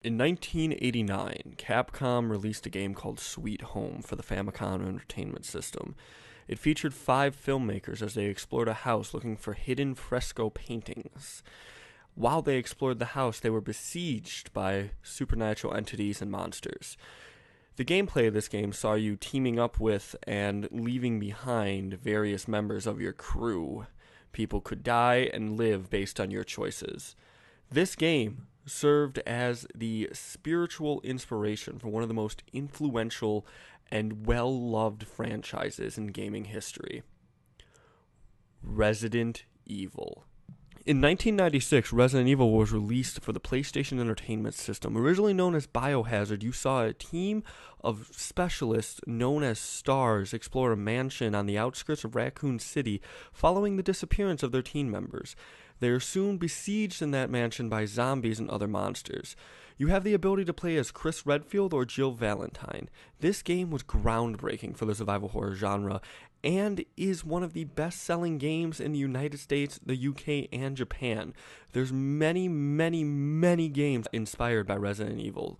In 1989, Capcom released a game called Sweet Home for the Famicom Entertainment System. It featured 5 filmmakers as they explored a house looking for hidden fresco paintings. While they explored the house, they were besieged by supernatural entities and monsters. The gameplay of this game saw you teaming up with and leaving behind various members of your crew. People could die and live based on your choices. This game served as the spiritual inspiration for one of the most influential and well-loved franchises in gaming history, Resident Evil. In 1996, Resident Evil was released for the PlayStation Entertainment System. Originally known as Biohazard, you saw a team of specialists known as STARS explore a mansion on the outskirts of Raccoon City following the disappearance of their team members. They are soon besieged in that mansion by zombies and other monsters. You have the ability to play as Chris Redfield or Jill Valentine. This game was groundbreaking for the survival horror genre and is one of the best-selling games in the United States, the UK, and Japan. There's many, many, many games inspired by Resident Evil.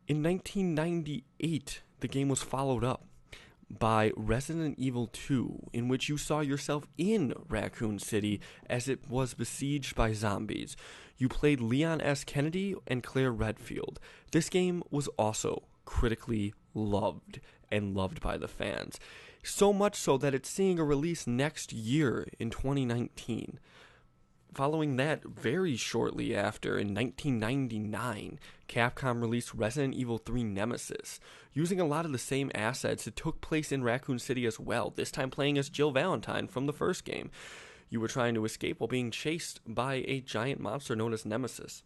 In 1998, the game was followed up by Resident Evil 2, in which you saw yourself in Raccoon City as it was besieged by zombies. You played Leon S. Kennedy and Claire Redfield. This game was also critically loved and loved by the fans. So much so that it's seeing a release next year in 2019. Following that, very shortly after, in 1999, Capcom released Resident Evil 3 Nemesis. Using a lot of the same assets, it took place in Raccoon City as well, this time playing as Jill Valentine from the first game. You were trying to escape while being chased by a giant monster known as Nemesis.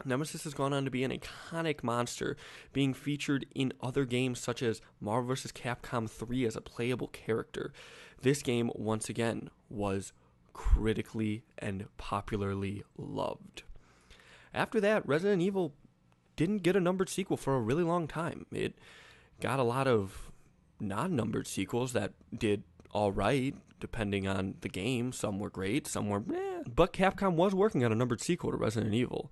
Nemesis has gone on to be an iconic monster, being featured in other games such as Marvel vs. Capcom 3 as a playable character. This game, once again, was critically and popularly loved. After that, Resident Evil didn't get a numbered sequel for a really long time. It got a lot of non-numbered sequels that did alright, depending on the game. Some were great, some were meh. But Capcom was working on a numbered sequel to Resident Evil.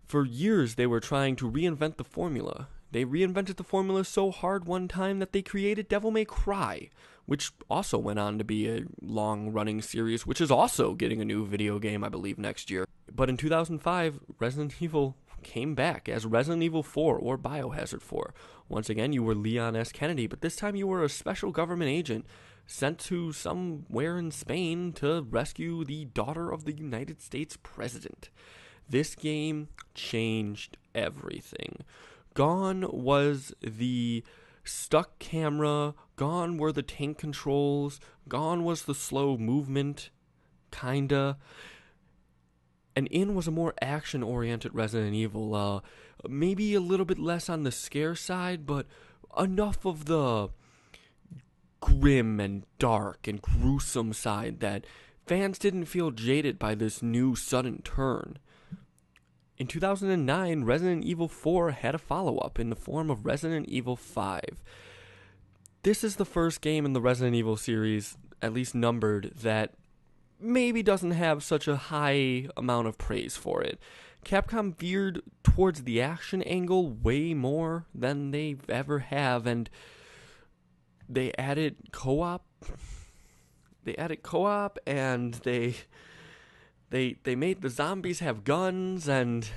For years, they were trying to reinvent the formula. They reinvented the formula so hard one time that they created Devil May Cry, which also went on to be a long-running series, which is also getting a new video game, I believe, next year. But in 2005, Resident Evil came back as Resident Evil 4 or Biohazard 4. Once again, you were Leon S. Kennedy, but this time you were a special government agent sent to somewhere in Spain to rescue the daughter of the United States president. This game changed everything. Gone was the stuck camera, gone were the tank controls, gone was the slow movement, kinda. And in was a more action-oriented Resident Evil, maybe a little bit less on the scare side, but enough of the grim and dark and gruesome side that fans didn't feel jaded by this new sudden turn. In 2009, Resident Evil 4 had a follow-up in the form of Resident Evil 5. This is the first game in the Resident Evil series, at least numbered, that maybe doesn't have such a high amount of praise for it. Capcom veered towards the action angle way more than they ever have, and they added co-op. And they made the zombies have guns, and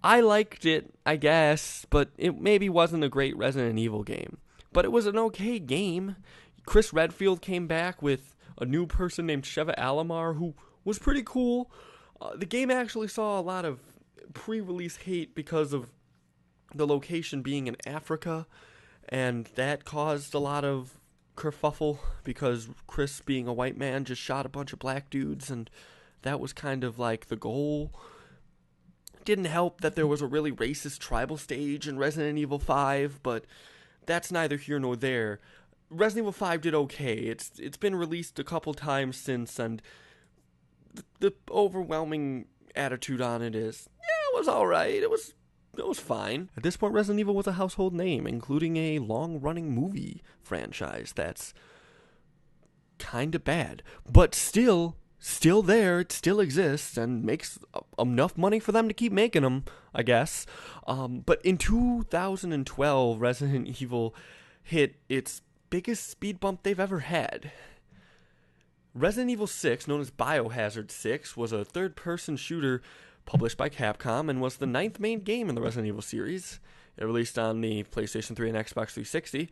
I liked it, I guess, but it maybe wasn't a great Resident Evil game. But it was an okay game. Chris Redfield came back with a new person named Sheva Alomar, who was pretty cool. The game actually saw a lot of pre-release hate because of the location being in Africa, and that caused a lot of kerfuffle because Chris, being a white man, just shot a bunch of black dudes, and that was kind of like the goal. Didn't help that there was a really racist tribal stage in Resident Evil 5, but that's neither here nor there. Resident Evil 5 did okay. It's been released a couple times since, and the overwhelming attitude on it is, yeah, it was alright. It was fine. At this point, Resident Evil was a household name, including a long-running movie franchise that's kind of bad, but still still there, it still exists, and makes enough money for them to keep making them, I guess. But in 2012, Resident Evil hit its biggest speed bump they've ever had. Resident Evil 6, known as Biohazard 6, was a third-person shooter published by Capcom and was the ninth main game in the Resident Evil series. It released on the PlayStation 3 and Xbox 360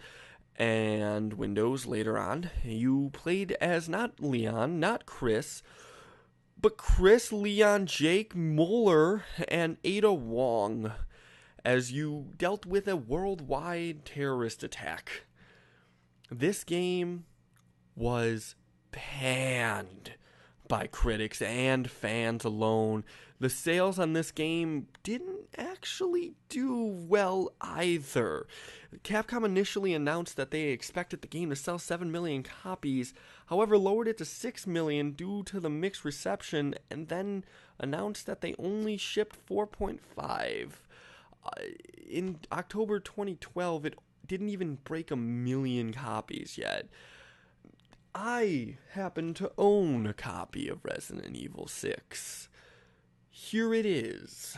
and Windows later on. You played as not Leon, not Chris, but Chris, Leon, Jake, Muller, and Ada Wong as you dealt with a worldwide terrorist attack. This game was panned by critics and fans alone. The sales on this game didn't actually do well either. Capcom initially announced that they expected the game to sell 7 million copies, however lowered it to 6 million due to the mixed reception, and then announced that they only shipped 4.5. In October 2012, it didn't even break 1 million copies yet. I happen to own a copy of Resident Evil 6. Here it is.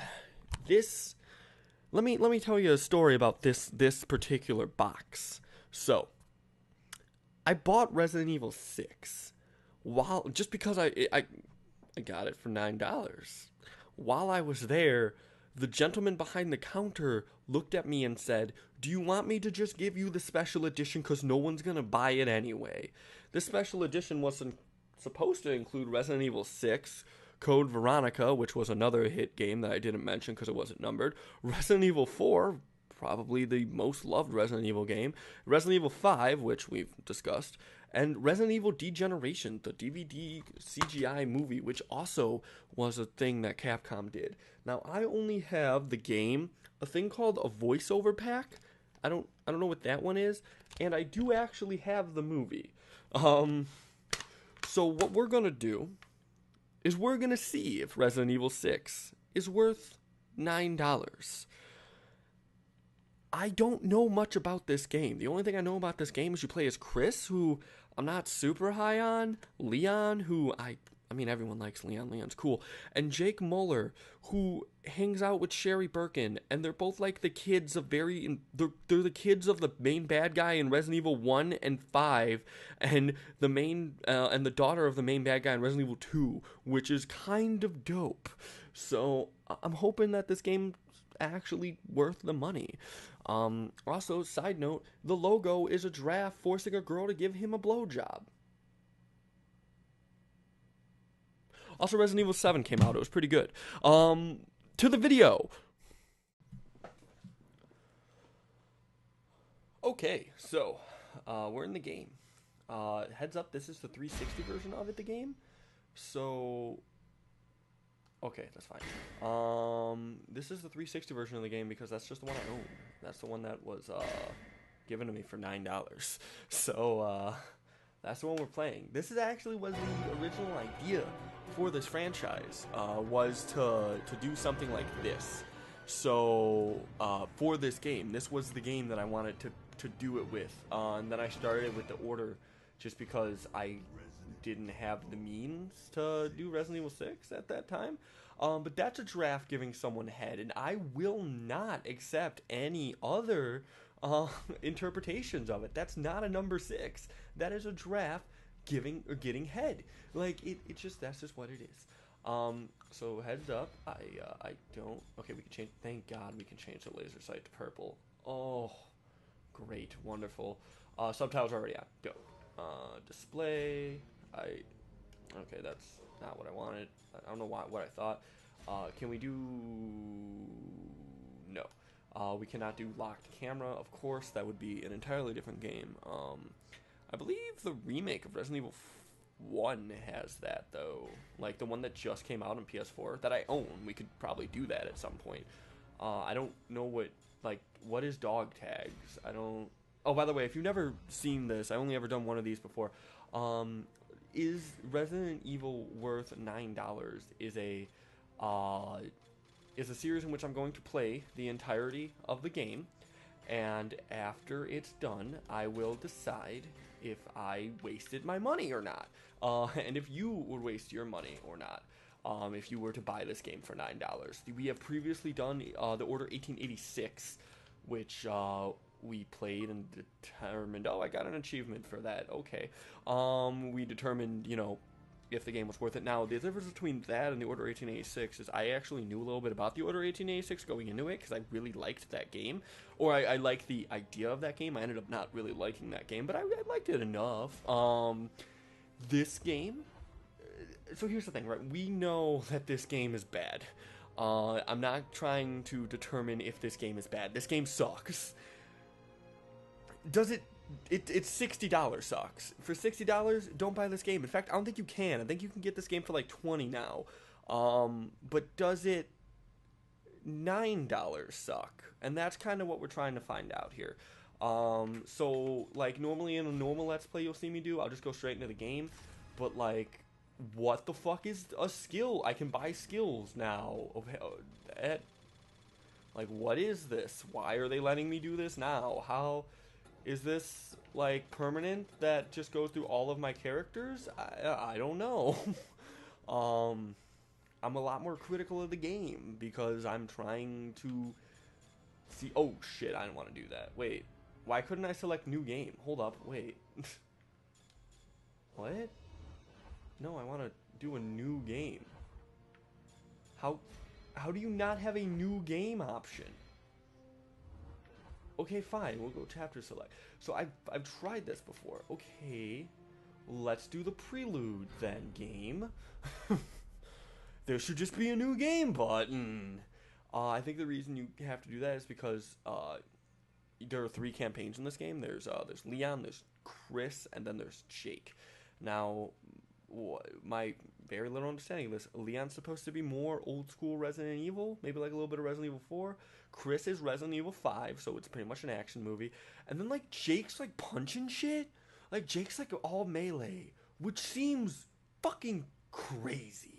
Let me tell you a story about this particular box. So, I bought Resident Evil 6 just because I got it for $9. While I was there, the gentleman behind the counter looked at me and said, "Do you want me to just give you the special edition because no one's going to buy it anyway?" This special edition wasn't supposed to include Resident Evil 6, Code Veronica, which was another hit game that I didn't mention because it wasn't numbered, Resident Evil 4, probably the most loved Resident Evil game, Resident Evil 5, which we've discussed, and Resident Evil Degeneration, the DVD CGI movie, which also was a thing that Capcom did. Now, I only have the game, a thing called a voiceover pack. I don't know what that one is, and I do actually have the movie. So what we're gonna do is we're gonna see if Resident Evil 6 is worth $9. I don't know much about this game. The only thing I know about this game is you play as Chris, who I'm not super high on, Leon, who I mean, everyone likes Leon. Leon's cool. And Jake Muller, who hangs out with Sherry Birkin, and they're both like the kids of they're the kids of the main bad guy in Resident Evil 1 and 5, and the main and the daughter of the main bad guy in Resident Evil 2, which is kind of dope. So I'm hoping that this game's actually worth the money. Also, side note, the logo is a giraffe forcing a girl to give him a blowjob. Also, Resident Evil 7 came out. It was pretty good. To the video. Okay, so we're in the game. Heads up, this is the 360 version of the game. So, okay, that's fine. This is the 360 version of the game because that's just the one I own. That's the one that was given to me for $9. So, that's the one we're playing. This was the original idea for this franchise, was to do something like this. So, for this game, this was the game that I wanted to do it with. And then I started with the order just because I didn't have the means to do Resident Evil 6 at that time. But that's a giraffe giving someone head, and I will not accept any other interpretations of it. That's not a number 6. That is a giraffe giving or getting head. Like that's just what it is. So heads up, I don't. Okay, we can change. Thank God we can change the laser sight to purple. Oh, great, wonderful. Subtitles are already on. Go. Display. Okay, that's not what I wanted. I don't know what I thought. Can we do? No. We cannot do locked camera, of course. That would be an entirely different game. I believe the remake of Resident Evil 1 has that, though. Like, the one that just came out on PS4 that I own. We could probably do that at some point. I don't know what is dog tags? I don't... Oh, by the way, if you've never seen this, I only ever done one of these before. Is Resident Evil worth $9? Is a series in which I'm going to play the entirety of the game, And after it's done, I will decide if I wasted my money or not, and if you would waste your money or not. If you were to buy this game for $9, we have previously done the Order 1886, which we played and determined. Oh, I got an achievement for that. Okay. We determined, if the game was worth it. Now, the difference between that and the Order 1886 is I actually knew a little bit about the Order 1886 going into it because I really liked that game. Or I liked the idea of that game. I ended up not really liking that game, but I liked it enough. This game... So here's the thing, right? We know that this game is bad. I'm not trying to determine if this game is bad. This game sucks. Does it... It's $60 sucks. For $60, don't buy this game. In fact, I don't think you can. I think you can get this game for like $20 now. But does it $9 suck? And that's kind of what we're trying to find out here. So like normally in a normal Let's Play you'll see me do, I'll just go straight into the game. But like, what the fuck is a skill? I can buy skills now. Like, what is this? Why are they letting me do this now? How... Is this, like, permanent that just goes through all of my characters? I don't know. I'm a lot more critical of the game because I'm trying to see... Oh, shit, I didn't want to do that. Wait, why couldn't I select new game? Hold up, wait. What? No, I want to do a new game. How do you not have a new game option? Okay, fine, we'll go chapter select. So I've tried this before. Okay, let's do the prelude then, game. There should just be a new game button. I think the reason you have to do that is because there are 3 campaigns in this game. There's Leon, there's Chris, and then there's Jake. Now, my very little understanding of this, Leon's supposed to be more old school Resident Evil, maybe like a little bit of Resident Evil 4. Chris is Resident Evil 5, so it's pretty much an action movie. And then like Jake's like punching shit. Like Jake's like all melee, which seems fucking crazy.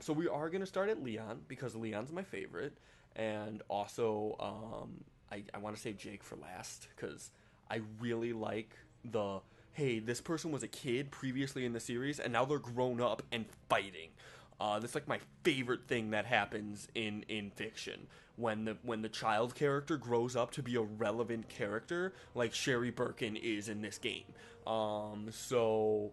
So we are gonna start at Leon because Leon's my favorite, and also I want to save Jake for last because I really like the, hey, this person was a kid previously in the series and now they're grown up and fighting. That's like my favorite thing that happens in fiction when the child character grows up to be a relevant character, like Sherry Birkin is in this game. So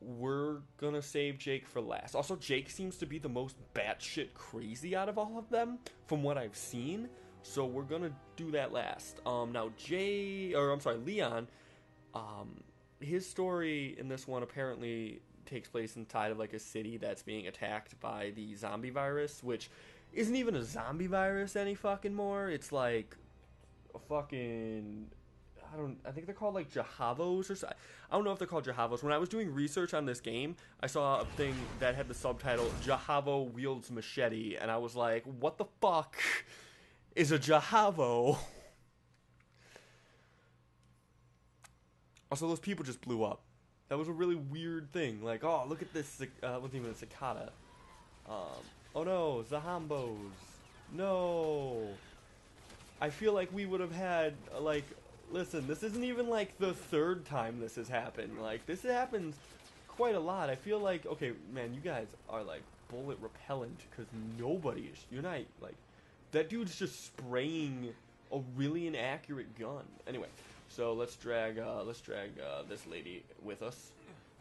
we're gonna save Jake for last. Also, Jake seems to be the most batshit crazy out of all of them from what I've seen. So we're gonna do that last. Now Leon, his story in this one apparently takes place inside of like a city that's being attacked by the zombie virus, which isn't even a zombie virus any fucking more. It's like a fucking... I think they're called like Jahavos or something. I don't know if they're called Jahavos. When I was doing research on this game, I saw a thing that had the subtitle Jahavo wields machete, and I was like, what the fuck is a Jahavo? Also, those people just blew up. That was a really weird thing. Like, oh, look at this. Wasn't even a cicada. Oh no, Zahambos. No. I feel like we would have had, like, listen, this isn't even like the 3rd time this has happened. Like, this happens quite a lot. I feel like, okay, man, you guys are like bullet repellent because you're not, like, that dude's just spraying a really inaccurate gun. Anyway, so let's drag this lady with us.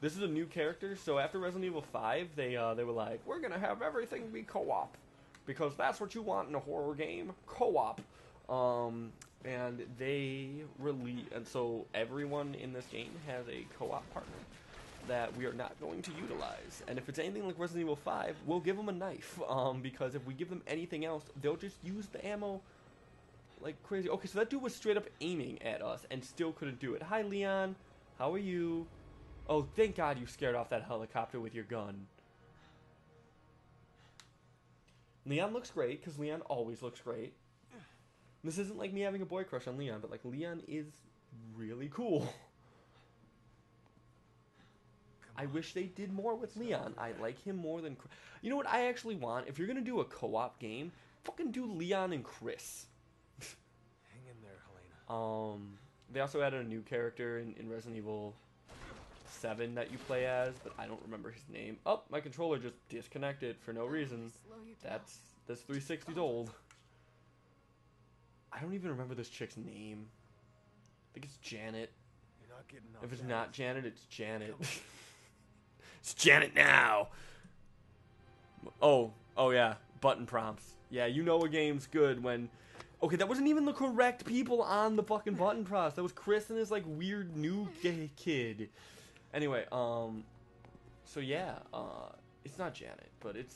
This is a new character. So after Resident Evil 5, they were like, we're gonna have everything be co-op because that's what you want in a horror game, co-op. And so everyone in this game has a co-op partner that we are not going to utilize. And if it's anything like Resident Evil 5, we'll give them a knife, because if we give them anything else, they'll just use the ammo like crazy. Okay, so that dude was straight up aiming at us and still couldn't do it. Hi, Leon. How are you? Oh, thank God you scared off that helicopter with your gun. Leon looks great, because Leon always looks great. This isn't like me having a boy crush on Leon, but like Leon is really cool. I wish they did more with Leon. I like him more than... You know what I actually want? If you're going to do a co-op game, fucking do Leon and Chris. Hang in there, Helena. They also added a new character in Resident Evil 7 that you play as, but I don't remember his name. Oh, my controller just disconnected for no reason. That's 360's old. I don't even remember this chick's name. I think it's Janet. You're not getting If it's off not Janet, it's Janet. It's Janet now. Oh yeah, button prompts. Yeah, you know a game's good when... Okay, that wasn't even the correct people on the fucking button prompts. That was Chris and his, like, weird new gay kid. Anyway, so yeah, it's not Janet, but it's...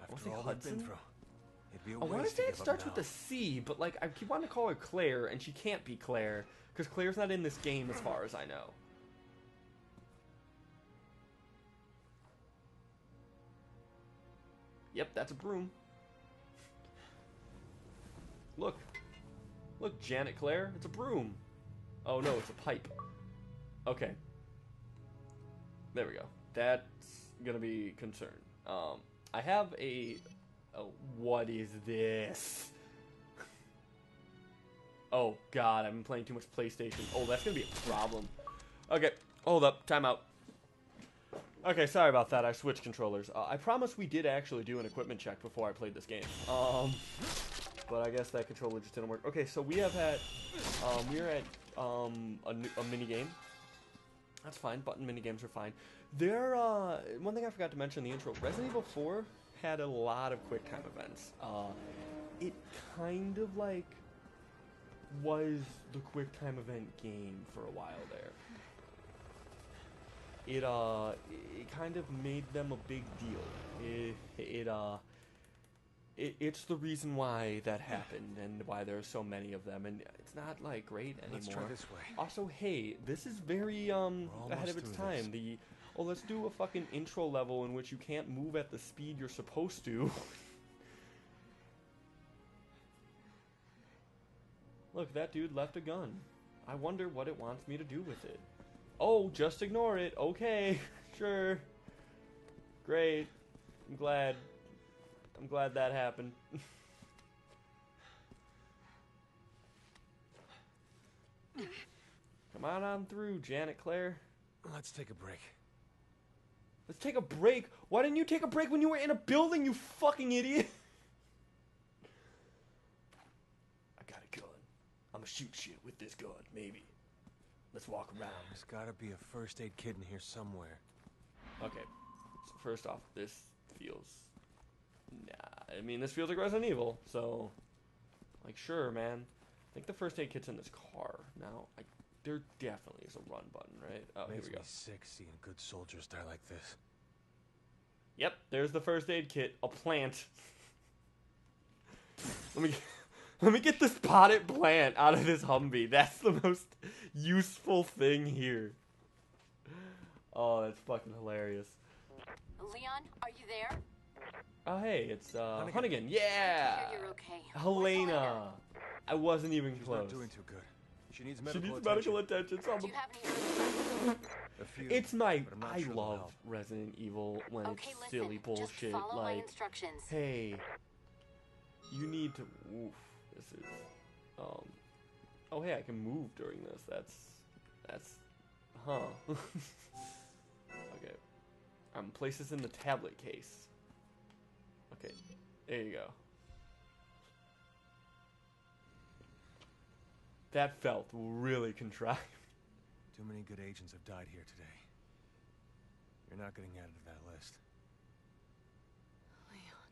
After all we've been through, it'd be a I want to waste say to it give up starts now. with a C, but, like, I keep wanting to call her Claire, and she can't be Claire, because Claire's not in this game as far as I know. Yep, that's a broom. Look. Look, Janet Claire, it's a broom. Oh no, it's a pipe. Okay. There we go. That's gonna be concern. I have a... what is this? Oh god, I've been playing too much PlayStation. Oh, that's gonna be a problem. Okay, hold up, time out. Okay, sorry about that, I switched controllers. I promise we did actually do an equipment check before I played this game. But I guess that controller just didn't work. Okay, so we have had, we're at a mini game. That's fine. Button mini games are fine. There, one thing I forgot to mention in the intro: Resident Evil 4 had a lot of quick time events. It kind of like was the quick time event game for a while there. It kind of made them a big deal. It's the reason why that happened and why there are so many of them, and it's not like great anymore. Let's try this way. Also, hey, this is very ahead of its time. Let's do a fucking intro level in which you can't move at the speed you're supposed to. Look, that dude left a gun. I wonder what it wants me to do with it. Oh, just ignore it. Okay, sure. Great. I'm glad that happened. Come on through, Janet Claire. Let's take a break. Let's take a break. Why didn't you take a break when you were in a building, you fucking idiot? I got a gun. I'm gonna shoot shit with this gun, maybe. Let's walk around. There's gotta be a first aid kit in here somewhere. Okay. So first off, this feels... Nah, I mean, this feels like Resident Evil, so... Like, sure, man. I think the first aid kit's in this car. Now, there definitely is a run button, right? Oh, here we go. Makes me sick seeing good soldiers die like this. Yep, there's the first aid kit. A plant. Let me get this potted plant out of this Humvee. That's the most useful thing here. Oh, that's fucking hilarious. Leon, are you there? Oh, hey, it's Hunnigan. I hear Yeah. you're okay. Helena. I wasn't even She's close. not doing too good. She needs She medical needs attention. medical attention. So Do you have any? A few, it's my... but I'm not I sure they'll love help. Resident Evil when Okay, it's listen. silly bullshit. Just follow my Like, instructions. hey, you need to... Oof, this is... Oh, hey, I can move during this. That's... Huh. Okay. Place this in the tablet case. Okay, there you go. That felt really contrived. Too many good agents have died here today. You're not getting added to that list. Leon.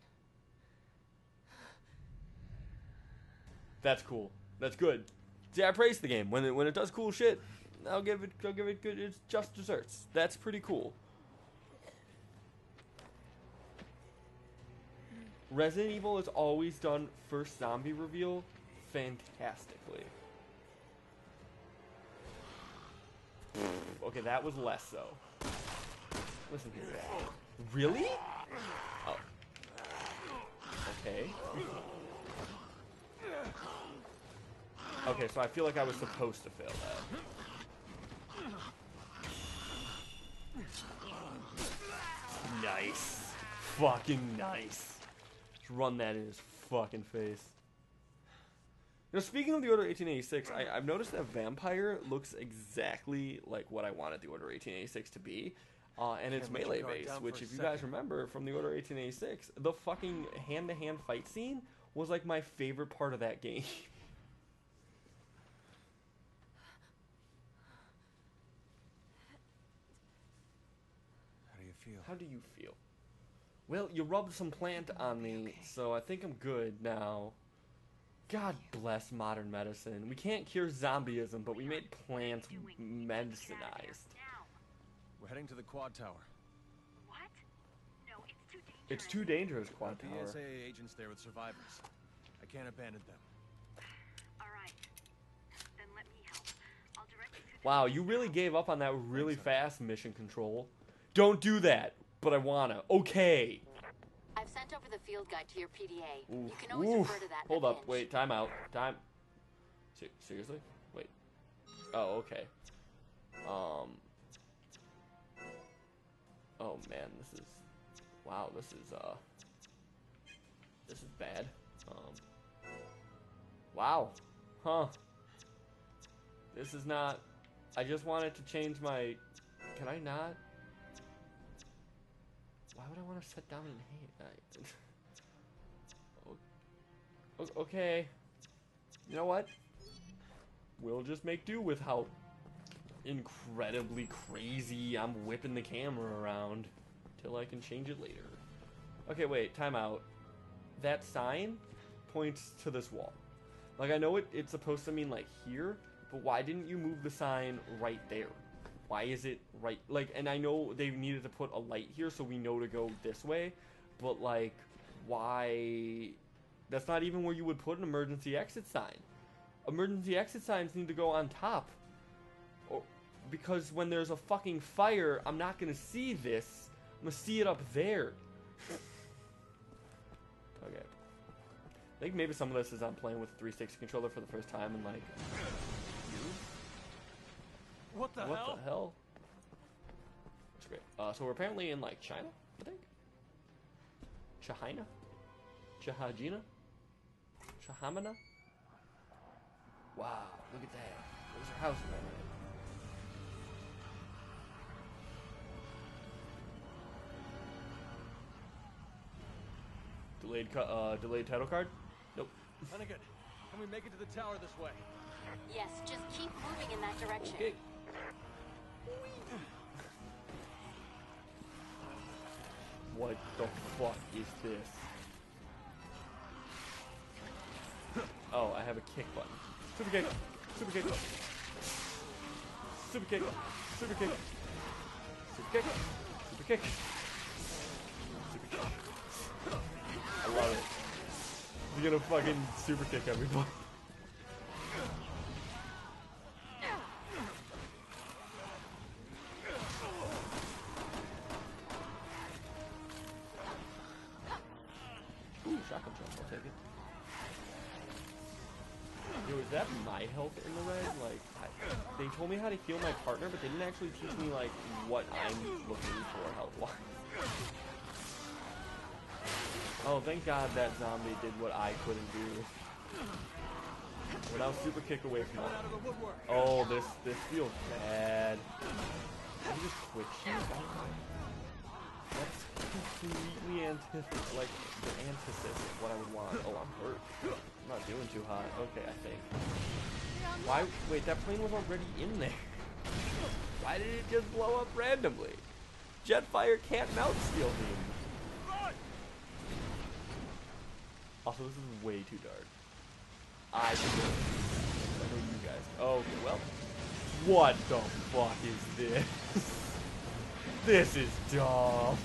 That's cool. That's good. See, I praise the game when it does cool shit. I'll give it good. It's just desserts. That's pretty cool. Resident Evil has always done first zombie reveal fantastically. Okay, that was less so. Listen here. Really? Oh. Okay. Okay, so I feel like I was supposed to fail that. Nice. Fucking nice. Just run that in his fucking face. You know, speaking of the Order 1886, I've noticed that Vampire looks exactly like what I wanted the Order 1886 to be. And it's Can't let melee your guard based, down which for a if you guys second. remember from the Order 1886, the fucking hand-to-hand fight scene was like my favorite part of that game. How do you feel? How do you feel? Well, you rubbed some plant on me, so I think I'm good now. God bless modern medicine. We can't cure zombieism, but we made plants medicinized. We're heading to the quad tower. What? No, it's too dangerous. It's too dangerous, Quad There Tower. are PSA agents there with survivors. I can't abandon them. All right. Then let me help. I'll direct you to the Wow, you really gave up on that really fast, Mission Control. Don't do that, but I wanna. Okay. I've sent over the field guide to your PDA. You Oof, can always oof. refer to that in Hold a up, pinch. wait, time out. Time. Seriously? Wait. Oh, okay. Oh man, this is. Wow, this is bad. Wow. Huh. This is not. I just wanted to change my. Can I not? Why would I want to sit down and hate? Okay. You know what? We'll just make do with how incredibly crazy I'm whipping the camera around till I can change it later. Okay, wait, time out. That sign points to this wall. Like, I know it's supposed to mean, like, here, but why didn't you move the sign right there? Why is it right? Like, and I know they needed to put a light here so we know to go this way, but, like, why? That's not even where you would put an emergency exit sign. Emergency exit signs need to go on top. Or, because when there's a fucking fire, I'm not gonna see this. I'm gonna see it up there. Okay. I think maybe some of this is I'm playing with a 360 controller for the first time and like... What the What hell? the hell? That's great. So we're apparently in like China, I think? Chahina? Chahajina? Chahamana? Wow, look at that. There's our house right there. Delayed title card? Nope. Hunnigan, can we make it to the tower this way? Yes, just keep moving in that direction. Okay. What the fuck is this? Oh, I have a kick button. Super kick! Super kick! Super kick! Super kick! Super kick! Super kick! Super kick! I love it. You're gonna fucking super kick everybody. Ooh, shotgun jump, I'll take it. Yo, is that my health in the red? Like, they told me how to heal my partner, but they didn't actually teach me, like, what I'm looking for health-wise. Oh, thank God that zombie did what I couldn't do. We're now super kick away from Coming out that. of the woodwork. Oh, this feels bad. Can you just quick shoot? That's completely like the antithesis of what I would want. Oh, I'm hurt. I'm not doing too hot. Okay, I think. Why? Wait, that plane was already in there. Why did it just blow up randomly? Jetfire can't melt steel beam. Also, this is way too dark. I know you guys. Oh, okay, well. What the fuck is this? This is dumb.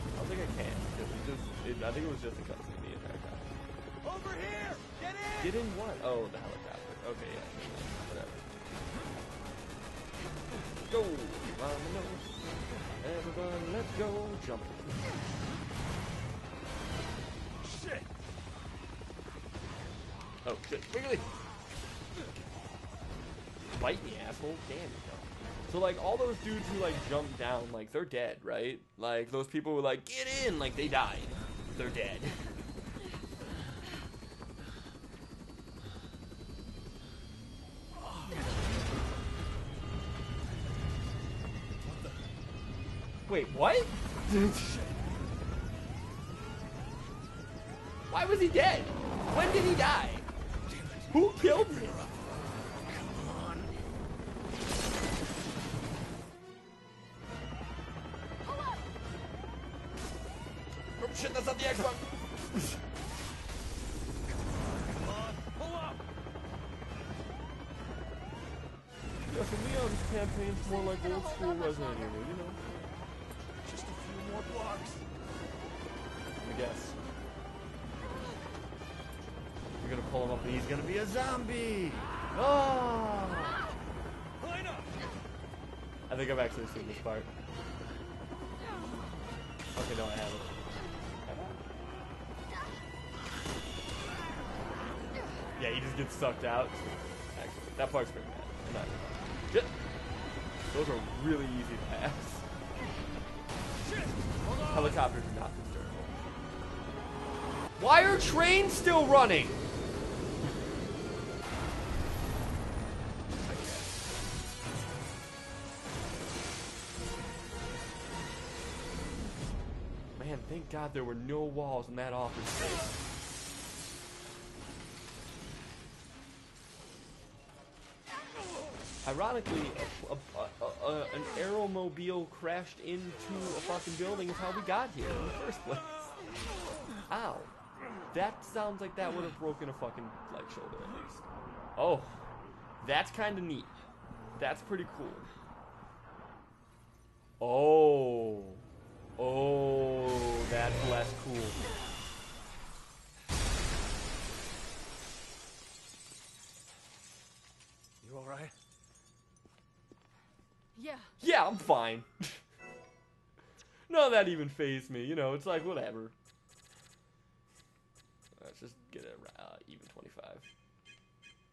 I don't think I can. I think it was just a cutscene the entire time. Over here! Get in! Get in what? Oh, the helicopter. Okay, yeah. Whatever. Go! On the nose. Everybody, let's go. Jump. Shit! Oh, shit. Wiggly! fight me, asshole. Damn you, no. So, like, all those dudes who, like, jumped down, like, they're dead, right? Like, those people who were like, get in! Like, they died. They're dead. Wait, what? Why was he dead? When did he die? Who killed him? Oh shit, that's not the Xbox. Yeah, for Leon's campaign's more like old school Resident Evil, you know. Just a few more blocks. I guess. You're gonna pull him up and he's gonna be a zombie! Oh! Line up. I think I've actually seen this part. Okay, no, I haven't. Yeah, he just gets sucked out. Actually, that part's pretty bad. I'm not gonna lie. Shit! Those are really easy to pass. Helicopters are not this durable. Why are trains still running? Man, thank God there were no walls in that office space. Ironically, an aeromobile crashed into a fucking building is how we got here in the first place. Ow. That sounds like that would have broken a fucking leg shoulder at least. Oh, that's kind of neat. That's pretty cool. Oh. Oh, that's less cool. You all right? Yeah. Yeah, I'm fine. None of that even fazed me, you know, it's like, whatever. Let's just get a even 25.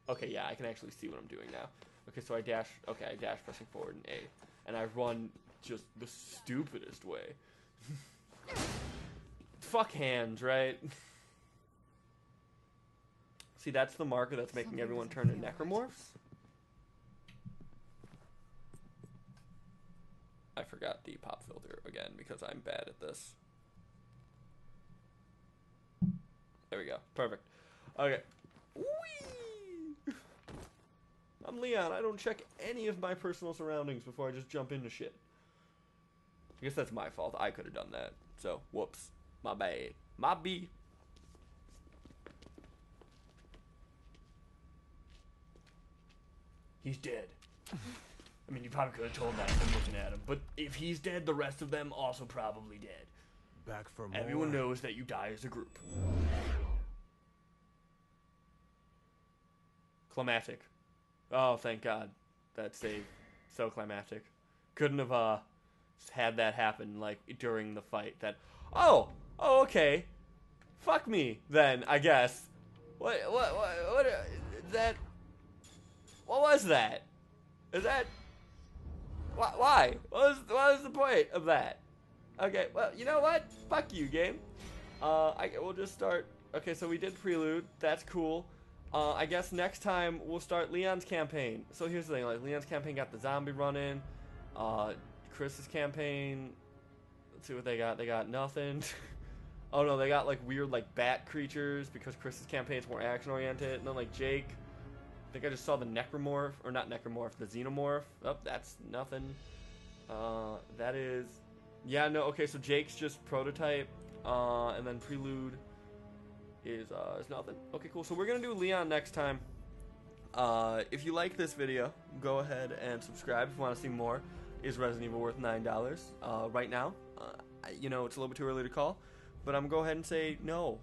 Okay, yeah, I can actually see what I'm doing now. Okay, so I dash, pressing forward in A. And I run just the stupidest way. Fuck hands, right? See, that's the marker that's making everyone turn to necromorphs. I forgot the pop filter again because I'm bad at this. There we go. Perfect. Okay. Whee! I'm Leon. I don't check any of my personal surroundings before I just jump into shit. I guess that's my fault. I could have done that. So, whoops. My bad. My B. He's dead. I mean, you probably could have told that from looking at him. But if he's dead, the rest of them also probably dead. Back for more. Everyone knows that you die as a group. Climactic. Oh, thank God. That save. So climactic. Couldn't have had that happen, like, during the fight. That, oh, okay. Fuck me, then, I guess. What, that, what was that? Is that, why? What was the point of that? Okay, well, you know what? Fuck you, game. We'll just start. Okay, so we did Prelude. That's cool. I guess next time we'll start Leon's campaign. So here's the thing, like, Leon's campaign got the zombie running. Chris's campaign, let's see what they got. They got nothing. Oh no, they got like weird like bat creatures because Chris's campaign's more action oriented. And then like Jake, I think I just saw the necromorph, or not necromorph, the xenomorph. Oh, that's nothing. That is, yeah, no, okay, so Jake's just prototype, and then Prelude is nothing. Okay, cool, so we're gonna do Leon next time. If you like this video, go ahead and subscribe if you want to see more. Is Resident Evil worth $9? Right now, you know, it's a little bit too early to call, but I'm gonna go ahead and say no.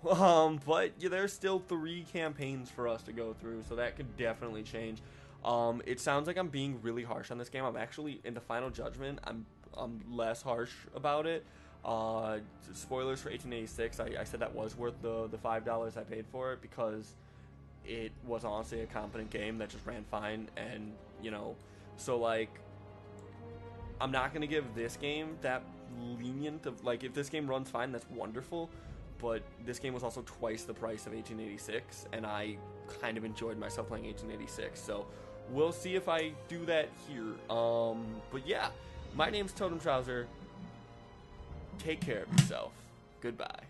But yeah, there's still 3 campaigns for us to go through, so that could definitely change. It sounds like I'm being really harsh on this game. I'm actually, in the final judgment, I'm less harsh about it. Spoilers for 1886. I said that was worth the $5 I paid for it because it was honestly a competent game that just ran fine, and so like I'm not gonna give this game that lenient of like, if this game runs fine, that's wonderful, but this game was also twice the price of 1886, and I kind of enjoyed myself playing 1886, so we'll see if I do that here. But yeah, my name's Totem Trouser. Take care of yourself. Goodbye.